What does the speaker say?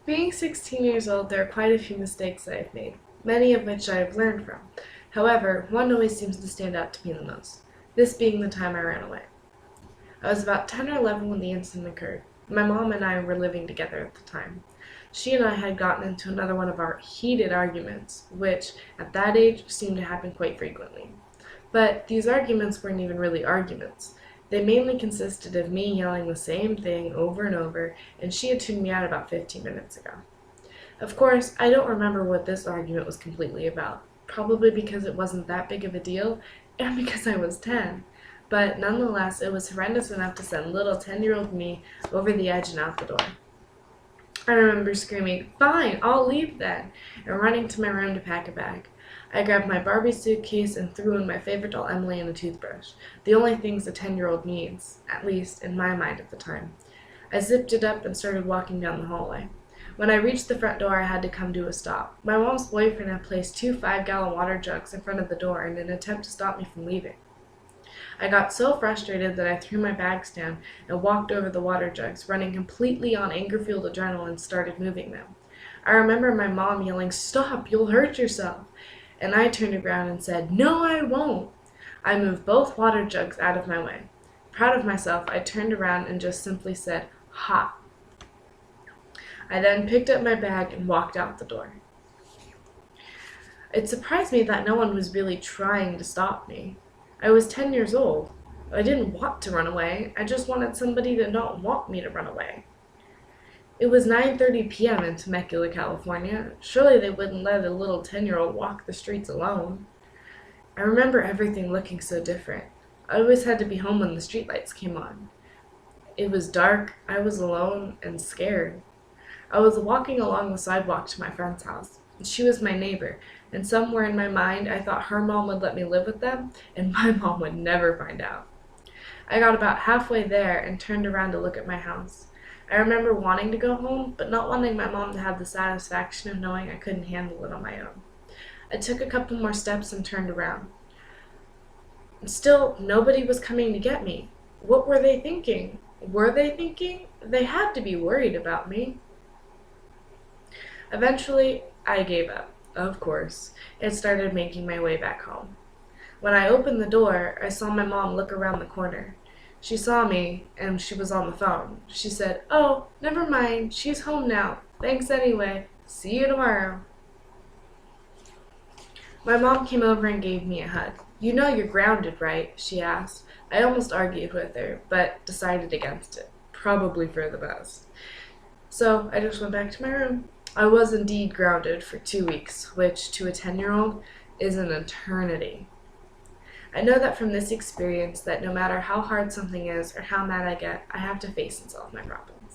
Being 16 years old, there are quite a few mistakes that I've made, many of which I have learned from. However, one always seems to stand out to me the most, this being the time I ran away. I was about 10 or 11 when the incident occurred. My mom and I were living together at the time. She and I had gotten into another one of our heated arguments, which, at that age, seemed to happen quite frequently. But these arguments weren't even really arguments. They mainly consisted of me yelling the same thing over and over, and she had tuned me out about 15 minutes ago. Of course, I don't remember what this argument was completely about, probably because it wasn't that big of a deal, and because I was 10. But nonetheless, it was horrendous enough to send little 10-year-old me over the edge and out the door. I remember screaming, "Fine, I'll leave then," and running to my room to pack a bag. I grabbed my Barbie suitcase and threw in my favorite doll Emily and a toothbrush, the only things a 10-year-old needs, at least in my mind at the time. I zipped it up and started walking down the hallway. When I reached the front door, I had to come to a stop. My mom's boyfriend had placed 2 5-gallon water jugs in front of the door in an attempt to stop me from leaving. I got so frustrated that I threw my bags down and walked over the water jugs, running completely on anger-fueled adrenaline, and started moving them. I remember my mom yelling, "Stop, you'll hurt yourself," and I turned around and said, "No, I won't." I moved both water jugs out of my way. Proud of myself, I turned around and just simply said, "Ha." I then picked up my bag and walked out the door. It surprised me that no one was really trying to stop me. I was 10 years old. I didn't want to run away. I just wanted somebody to not want me to run away. It was 9:30 p.m. in Temecula, California. Surely they wouldn't let a little 10-year-old walk the streets alone. I remember everything looking so different. I always had to be home when the streetlights came on. It was dark, I was alone, and scared. I was walking along the sidewalk to my friend's house. She was my neighbor, and somewhere in my mind I thought her mom would let me live with them, and my mom would never find out. I got about halfway there and turned around to look at my house. I remember wanting to go home, but not wanting my mom to have the satisfaction of knowing I couldn't handle it on my own. I took a couple more steps and turned around. Still, nobody was coming to get me. What were they thinking? Were they thinking? They had to be worried about me. Eventually, I gave up, of course, and started making my way back home. When I opened the door, I saw my mom look around the corner. She saw me, and she was on the phone. She said, "Oh, never mind, she's home now. Thanks anyway. See you tomorrow." My mom came over and gave me a hug. "You know you're grounded, right?" she asked. I almost argued with her, but decided against it, probably for the best. So I just went back to my room. I was indeed grounded for 2 weeks, which, to a 10-year-old, is an eternity. I know that from this experience that no matter how hard something is or how mad I get, I have to face and solve my problems.